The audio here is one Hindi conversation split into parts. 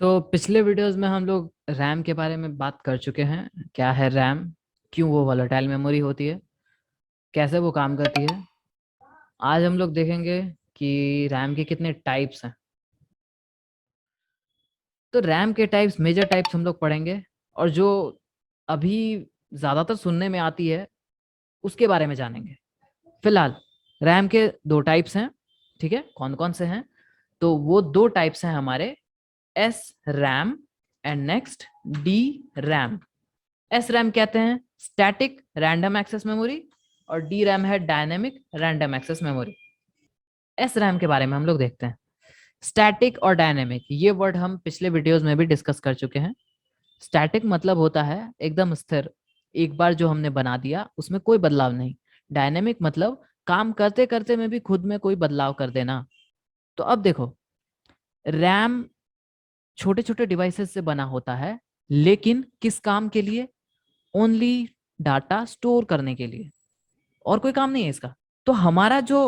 तो पिछले वीडियोस में हम लोग रैम के बारे में बात कर चुके हैं। क्या है रैम, क्यों वो वोलेटाइल मेमोरी होती है, कैसे वो काम करती है। आज हम लोग देखेंगे कि रैम के कितने टाइप्स हैं। तो रैम के टाइप्स, मेजर टाइप्स हम लोग पढ़ेंगे, और जो अभी ज़्यादातर सुनने में आती है उसके बारे में जानेंगे। फिलहाल रैम के दो टाइप्स हैं। ठीक है, कौन कौन से हैं? तो वो दो टाइप्स हैं हमारे, S RAM and next D RAM. S RAM कहते हैं स्टैटिक रैंडम एक्सेस मेमोरी, और डी रैम है dynamic random access memory. S RAM के बारे में हम लोग देखते हैं। स्टैटिक और डायनेमिक, ये वर्ड हम पिछले वीडियोस में भी डिस्कस कर चुके हैं। स्टैटिक मतलब होता है एकदम स्थिर, एक बार जो हमने बना दिया उसमें कोई बदलाव नहीं। डायनेमिक मतलब काम करते करते में भी खुद में कोई बदलाव कर देना। तो अब देखो, रैम छोटे छोटे डिवाइसेस से बना होता है, लेकिन किस काम के लिए? ओनली डाटा स्टोर करने के लिए, और कोई काम नहीं है इसका। तो हमारा जो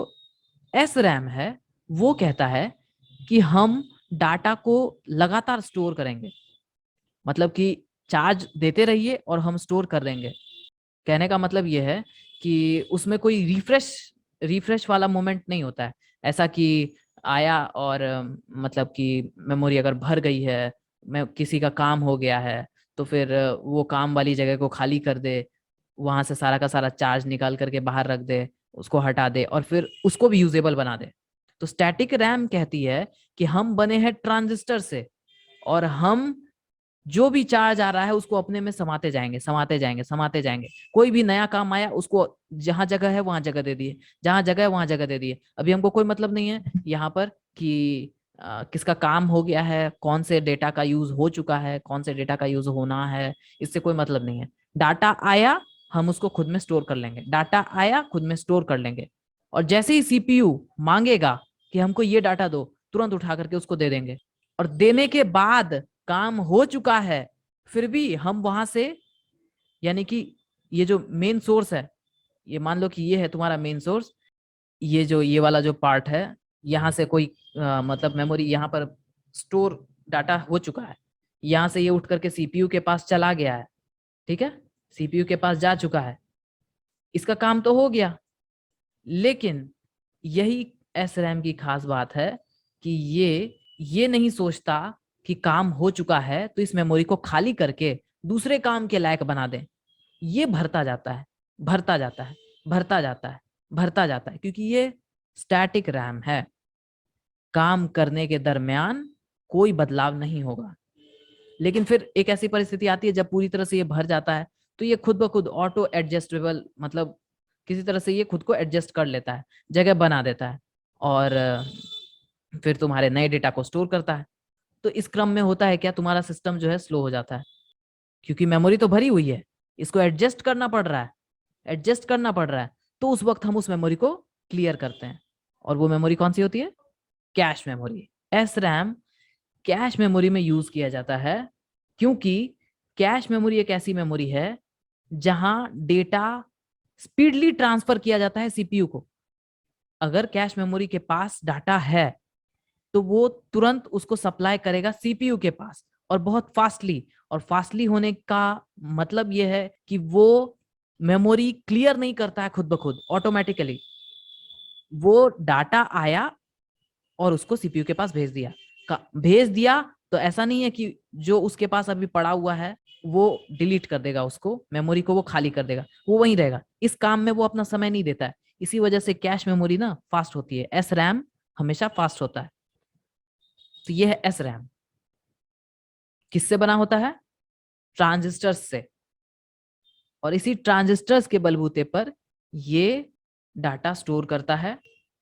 एस रैम है वो कहता है कि हम डाटा को लगातार स्टोर करेंगे, मतलब कि चार्ज देते रहिए और हम स्टोर कर देंगे। कहने का मतलब ये है कि उसमें कोई रिफ्रेश रिफ्रेश वाला मोमेंट नहीं होता है। ऐसा कि आया और मतलब कि मेमोरी अगर भर गई है, मैं किसी का काम हो गया है, तो फिर वो काम वाली जगह को खाली कर दे, वहां से सारा का सारा चार्ज निकाल करके बाहर रख दे, उसको हटा दे और फिर उसको भी यूजेबल बना दे। तो स्टैटिक रैम कहती है कि हम बने हैं ट्रांजिस्टर से, और हम जो भी चार्ज आ रहा है उसको अपने में समाते जाएंगे, समाते जाएंगे, समाते जाएंगे। कोई भी नया काम आया उसको जहां जगह है वहां जगह दे दिए, जहां जगह है वहां जगह दे दिए। अभी हमको कोई मतलब नहीं है यहाँ पर कि किसका काम हो गया है, कौन से डेटा का यूज हो चुका है, कौन से डेटा का यूज होना है, इससे कोई मतलब नहीं है। डाटा आया, हम उसको खुद में स्टोर कर लेंगे, डाटा आया खुद में स्टोर कर लेंगे। और जैसे ही सीपीयू मांगेगा कि हमको ये डाटा दो, तुरंत उठा करके उसको दे देंगे। और देने के बाद काम हो चुका है, फिर भी हम वहां से, यानी कि ये जो मेन सोर्स है, ये मान लो कि ये है तुम्हारा मेन सोर्स, ये जो ये वाला जो पार्ट है, यहाँ से कोई मतलब मेमोरी यहाँ पर स्टोर डाटा हो चुका है, यहाँ से ये उठ करके सीपीयू के पास चला गया है। ठीक है, सीपीयू के पास जा चुका है, इसका काम तो हो गया। लेकिन यही एस रैम की खास बात है कि ये नहीं सोचता कि काम हो चुका है तो इस मेमोरी को खाली करके दूसरे काम के लायक बना दें। ये भरता जाता है, भरता जाता है, भरता जाता है, भरता जाता है, क्योंकि ये स्टैटिक रैम है। काम करने के दरमियान कोई बदलाव नहीं होगा। लेकिन फिर एक ऐसी परिस्थिति आती है जब पूरी तरह से ये भर जाता है, तो ये खुद ब खुद ऑटो एडजस्टेबल, मतलब किसी तरह से ये खुद को एडजस्ट कर लेता है, जगह बना देता है, और फिर तुम्हारे नए डेटा को स्टोर करता है। तो इस क्रम में होता है क्या, तुम्हारा सिस्टम जो है स्लो हो जाता है, क्योंकि मेमोरी तो भरी हुई है, इसको एडजस्ट करना पड़ रहा है, एडजस्ट करना पड़ रहा है। तो उस वक्त हम उस मेमोरी को क्लियर करते हैं, और वो मेमोरी कौन सी होती है? Cache memory. S RAM cache memory में यूज किया जाता है, क्योंकि कैश मेमोरी एक ऐसी मेमोरी है जहां डेटा स्पीडली ट्रांसफर किया जाता है सीपीयू को। अगर कैश मेमोरी के पास डाटा है तो वो तुरंत उसको सप्लाई करेगा सीपीयू के पास, और बहुत फास्टली। और फास्टली होने का मतलब यह है कि वो मेमोरी क्लियर नहीं करता है खुद ब खुद, ऑटोमेटिकली वो डाटा आया और उसको सीपीयू के पास भेज दिया। भेज दिया तो ऐसा नहीं है कि जो उसके पास अभी पड़ा हुआ है वो डिलीट कर देगा, उसको मेमोरी को वो खाली कर देगा, वो वहीं रहेगा। इस काम में वो अपना समय नहीं देता है। इसी वजह से कैश मेमोरी ना फास्ट होती है, एस रैम हमेशा फास्ट होता है। तो ये है एस रैम। किससे बना होता है? ट्रांजिस्टर्स से। और इसी ट्रांजिस्टर्स के बलबूते पर ये डाटा स्टोर करता है,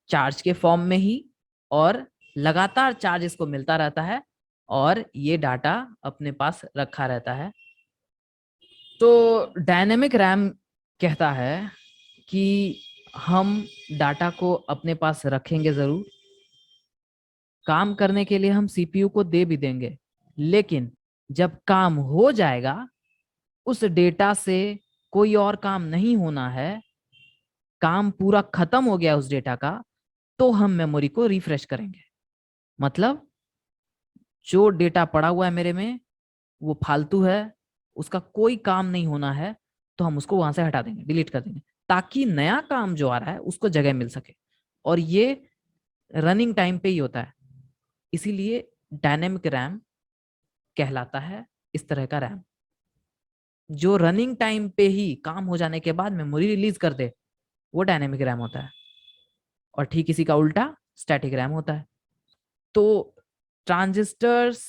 चार्ज के फॉर्म में ही, और लगातार चार्ज इसको मिलता रहता है, और ये डाटा अपने पास रखा रहता है। तो डायनेमिक रैम कहता है कि हम डाटा को अपने पास रखेंगे जरूर, काम करने के लिए हम सीपीयू को दे भी देंगे, लेकिन जब काम हो जाएगा, उस डेटा से कोई और काम नहीं होना है, काम पूरा खत्म हो गया उस डेटा का, तो हम मेमोरी को रिफ्रेश करेंगे। मतलब जो डेटा पड़ा हुआ है मेरे में वो फालतू है, उसका कोई काम नहीं होना है, तो हम उसको वहां से हटा देंगे, डिलीट कर देंगे, ताकि नया काम जो आ रहा है उसको जगह मिल सके। और ये रनिंग टाइम पे ही होता है, इसीलिए डायनेमिक रैम कहलाता है इस तरह का रैम। जो रनिंग टाइम पे ही काम हो जाने के बाद मेमोरी रिलीज कर दे, वो डायनेमिक रैम होता है। और ठीक इसी का उल्टा स्टैटिक रैम होता है। तो ट्रांजिस्टर्स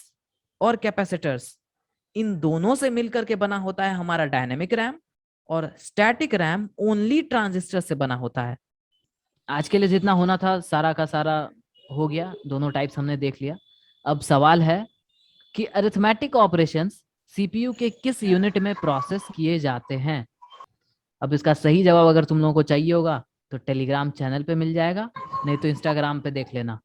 और कैपेसिटर्स, इन दोनों से मिलकर के बना होता है हमारा डायनेमिक रैम, और स्टैटिक रैम ओनली ट्रांजिस्टर से बना होता है। आज के लिए जितना होना था सारा का सारा हो गया, दोनों टाइप्स हमने देख लिया। अब सवाल है कि अरिथमेटिक ऑपरेशंस सीपीयू के किस यूनिट में प्रोसेस किए जाते हैं। अब इसका सही जवाब अगर तुम लोगों को चाहिए होगा तो टेलीग्राम चैनल पे मिल जाएगा, नहीं तो इंस्टाग्राम पे देख लेना।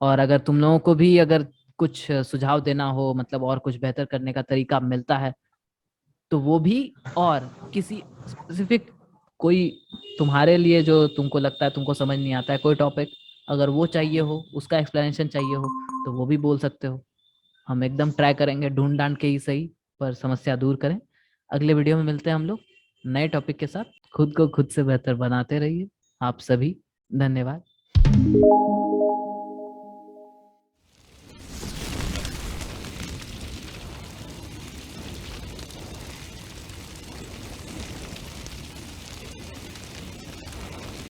और अगर तुम लोगों को भी अगर कुछ सुझाव देना हो, मतलब और कुछ बेहतर करने का तरीका मिलता है तो वो भी, और किसी स्पेसिफिक कोई तुम्हारे लिए जो तुमको लगता है तुमको समझ नहीं आता है कोई टॉपिक, अगर वो चाहिए हो, उसका एक्सप्लेनेशन चाहिए हो, तो वो भी बोल सकते हो। हम एकदम ट्राई करेंगे, ढूंढ डांड के ही सही, पर समस्या दूर करें। अगले वीडियो में मिलते हैं हम लोग नए टॉपिक के साथ। खुद को खुद से बेहतर बनाते रहिए। आप सभी धन्यवाद।